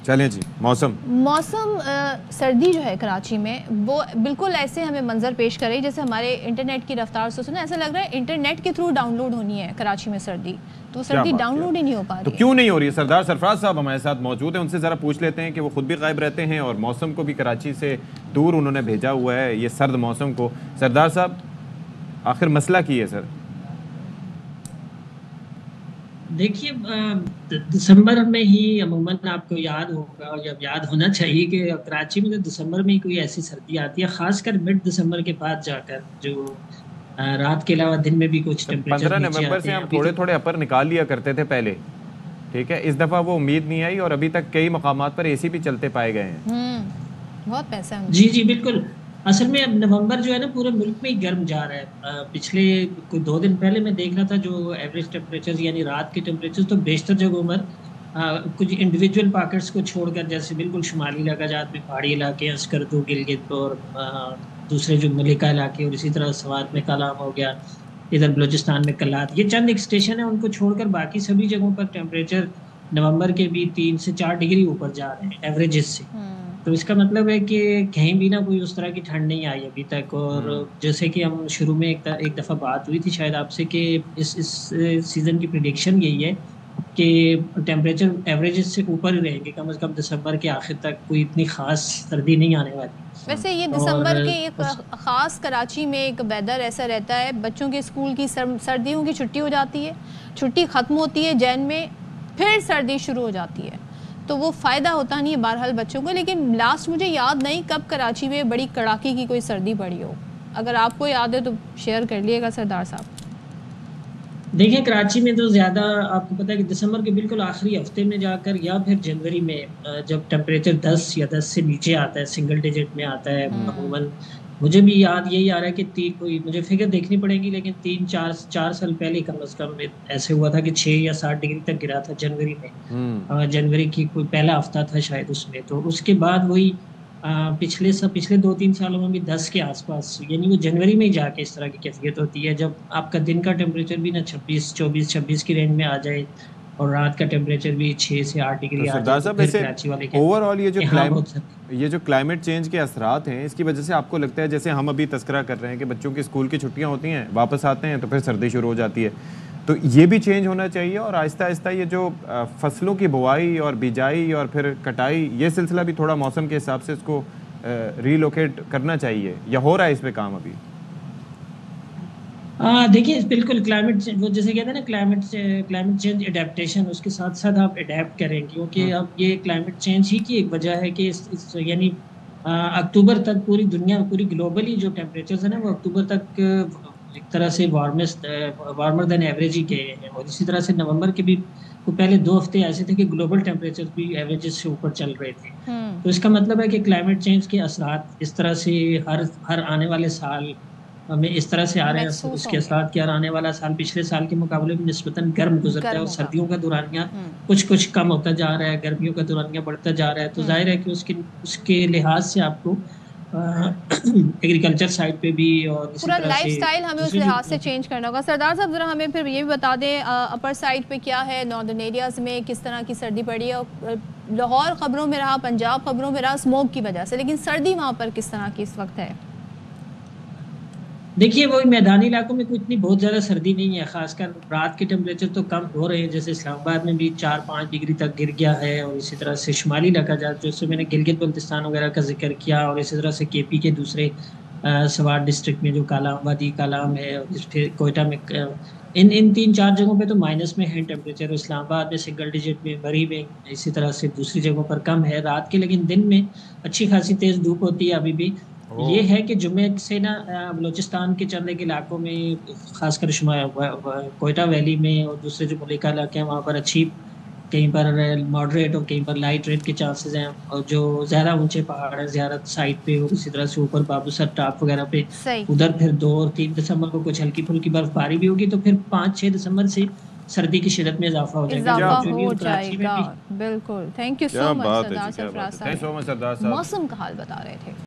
چلیں جی، موسم سردی جو ہے کراچی میں وہ بالکل ایسے ہمیں منظر پیش کرے جیسے ہمارے انٹرنیٹ کی رفتار سے سنا ایسا لگ رہا ہے انٹرنیٹ کے تھرو ڈاؤن لوڈ ہونی ہے کراچی میں سردی، تو سردی ڈاؤن لوڈ ہی نہیں ہو پا رہی تو کیوں نہیں ہو رہی ہے؟ سردار سرفراز صاحب ہمارے ساتھ موجود ہیں، ان سے ذرا پوچھ لیتے ہیں کہ وہ خود بھی غائب رہتے ہیں اور موسم کو بھی کراچی سے دور انہوں نے بھیجا ہوا ہے یہ سرد موسم کو۔ سردار صاحب آخر مسئلہ کی ہے سر؟ دیکھیے دسمبر میں ہی عموماً آپ کو یاد ہوگا اور جب یاد ہونا چاہیے کہ کراچی میں تو دسمبر میں ہی کوئی ایسی سردی آتی ہے، خاص کر مڈ دسمبر کے بعد جا کر جو رات کے علاوہ دن میں بھی کچھ ٹیمپریچر 15 نومبر سے ہم تھوڑے اپر نکال لیا کرتے تھے پہلے، ٹھیک ہے، اس دفعہ وہ امید نہیں آئی اور ابھی تک کئی مقامات پر اے سی بھی چلتے پائے گئے ہیں۔ بہت پیسہ ہے جی بالکل۔ اصل میں اب نومبر جو ہے نا پورے ملک میں ہی گرم جا رہا ہے۔ پچھلے کوئی 2 دن پہلے میں دیکھ رہا تھا جو ایوریج ٹیمپریچر یعنی رات کے ٹیمپریچر تو بیشتر جگہوں پر کچھ انڈیویجول پاکٹس کو چھوڑ کر جیسے بالکل شمالی علاقہ جات میں پہاڑی علاقے ہیں اسکردو گلگت اور دوسرے جو ملکہ علاقے اور اسی طرح سوات میں کالام ہو گیا، ادھر بلوچستان میں کلات، یہ چند ایک اسٹیشن ہیں ان کو چھوڑ کر باقی سبھی جگہوں پر ٹیمپریچر نومبر کے بھی 3 سے 4 ڈگری اوپر جا رہے ہیں ایوریجز سے۔ تو اس کا مطلب ہے کہ کہیں بھی نہ کوئی اس طرح کی ٹھنڈ نہیں آئی ابھی تک، اور جیسے کہ ہم شروع میں ایک دفعہ بات ہوئی تھی شاید آپ سے کہ اس سیزن کی پریڈکشن یہی ہے کہ ٹیمپریچر ایوریجز سے اوپر ہی رہیں گے، کم از کم دسمبر کے آخر تک کوئی اتنی خاص سردی نہیں آنے والی۔ ویسے یہ دسمبر کے ایک خاص کراچی میں ایک ویدر ایسا رہتا ہے، بچوں کے اسکول کی سردیوں کی چھٹی ہو جاتی ہے، چھٹی ختم ہوتی ہے جین میں، پھر سردی شروع ہو جاتی ہے، تو وہ فائدہ ہوتا نہیں ہے بہرحال بچوں کو۔ لیکن لاسٹ مجھے یاد نہیں کب کراچی میں بڑی کڑاکی کی کوئی سردی پڑی ہو، اگر آپ کو یاد ہے تو شیئر کر لیے گا سردار صاحب۔ دیکھیں کراچی میں تو زیادہ آپ کو پتہ ہے کہ دسمبر کے بالکل آخری ہفتے میں جا کر یا پھر جنوری میں جب ٹیمپریچر 10 یا 10 سے نیچے آتا ہے، سنگل ڈیجٹ میں آتا ہے عموماً۔ مجھے بھی یاد یہی آ رہا ہے کہ کوئی مجھے فگر دیکھنی پڑے گی لیکن 3-4 سال پہلے کم از کم ایسے ہوا تھا کہ 6 یا 7 ڈگری تک گرا تھا جنوری میں، جنوری کی کوئی پہلا ہفتہ تھا شاید اس میں۔ تو اس کے بعد وہی پچھلے 2-3 سالوں میں بھی 10 کے آس پاس، یعنی وہ جنوری میں ہی جا کے اس طرح کی کیفیت ہوتی ہے جب آپ کا دن کا ٹیمپریچر بھی نہ 26 کی رینج میں آ جائے اور رات کا ٹیمپریچر بھی 6 سے 8 ڈگری آ جائے، تو پھر کراچی والے اوور آل یہ جو کلائمیٹ چینج کے اثرات ہیں اس کی وجہ سے آپ کو لگتا ہے جیسے ہم ابھی تذکرہ کر رہے ہیں کہ بچوں کی اسکول کی چھٹیاں ہوتی ہیں، واپس آتے ہیں تو پھر سردی شروع ہو جاتی ہے، تو یہ بھی چینج ہونا چاہیے اور آہستہ آہستہ یہ جو فصلوں کی بوائی اور بیجائی اور پھر کٹائی یہ سلسلہ بھی تھوڑا موسم کے حساب سے اس کو ری لوکیٹ کرنا چاہیے، یا ہو رہا ہے اس پہ کام ابھی؟ دیکھیے بالکل کلائمیٹ وہ جیسے کہتے ہیں نا کلائمیٹ چینج اڈیپٹیشن، اس کے ساتھ ساتھ آپ اڈیپٹ کریں کیونکہ اب یہ کلائمیٹ چینج ہی کی ایک وجہ ہے کہ یعنی اکتوبر تک پوری دنیا پوری گلوبلی جو ٹیمپریچرز ہیں نا وہ اکتوبر تک ایک طرح سے وارمر دین ایوریج ہی گئے ہیں، اور اسی طرح سے نومبر کے بھی پہلے 2 ہفتے ایسے تھے کہ گلوبل ٹیمپریچر بھی ایوریجز سے اوپر چل رہے تھے۔ تو اس کا مطلب ہے کہ کلائمیٹ چینج کے اثرات اس طرح سے ہر آنے والے سال ہمیں اس طرح سے آ رہے ہیں، اس کے اثرات کیا آنے والا سال پچھلے سال کے مقابلے میں نسبتاً گرم گزرتا ہے اور سردیوں کا دورانیہ کچھ کم ہوتا جا رہا ہے، گرمیوں کا دورانیہ بڑھتا جا رہا ہے، تو ظاہر ہے کہ اس کے لحاظ سے آپ کو ایگریکلچر سائٹ پہ بھی اور اسی پورا طرح لائف سٹائل ہمیں اس لحاظ سے چینج کرنا ہوگا۔ سردار صاحب ذرا ہمیں پھر یہ بھی بتا دیں اپر سائڈ پہ کیا ہے، ناردرن ایریاز میں کس طرح کی سردی پڑی ہے، اور لاہور خبروں میں رہا، پنجاب خبروں میں رہا اسموک کی وجہ سے، لیکن سردی وہاں پر کس طرح کی اس وقت ہے؟ دیکھیے وہی میدانی علاقوں میں کوئی اتنی بہت زیادہ سردی نہیں ہے، خاص کر رات کے ٹیمپریچر تو کم ہو رہے ہیں، جیسے اسلام آباد میں بھی 4-5 ڈگری تک گر گیا ہے، اور اسی طرح سے شمالی علاقہ جات جیسے میں نے گلگت بلتستان وغیرہ کا ذکر کیا، اور اسی طرح سے کے پی کے دوسرے سوات ڈسٹرکٹ میں جو کالام وادی کالام ہے، اور پھر کوئٹہ میں ان 3-4 جگہوں پہ تو مائنس میں ہے ٹیمپریچر، اسلام آباد میں سنگل ڈیجٹ میں، بری میں، اسی طرح سے دوسری جگہوں پر کم ہے رات کے، لیکن دن میں اچھی خاصی تیز دھوپ ہوتی ہے ابھی بھی۔ یہ ہے کہ جمعے سے نا بلوچستان کے چند ایک علاقوں میں خاص کر کوئٹہ ویلی میں اور دوسرے جو ملکہ علاقے ہیں وہاں پر اچھی، کہیں پر ماڈریٹ اور کہیں پر لائٹ رین کے چانسز ہیں، اور جو زیادہ اونچے پہاڑ ہیں زیارت سائٹ پہ اور اسی طرح سے اوپر بابو سر ٹاپ وغیرہ پہ، ادھر پھر 2 اور 3 دسمبر کو کچھ ہلکی پھلکی برف باری بھی ہوگی، تو پھر 5-6 دسمبر سے سردی کی شدت میں اضافہ ہو جائے گا۔ بالکل، تھینک یو سو مچ سردار سرفراز صاحب، موسم کا حال بتا رہے تھے۔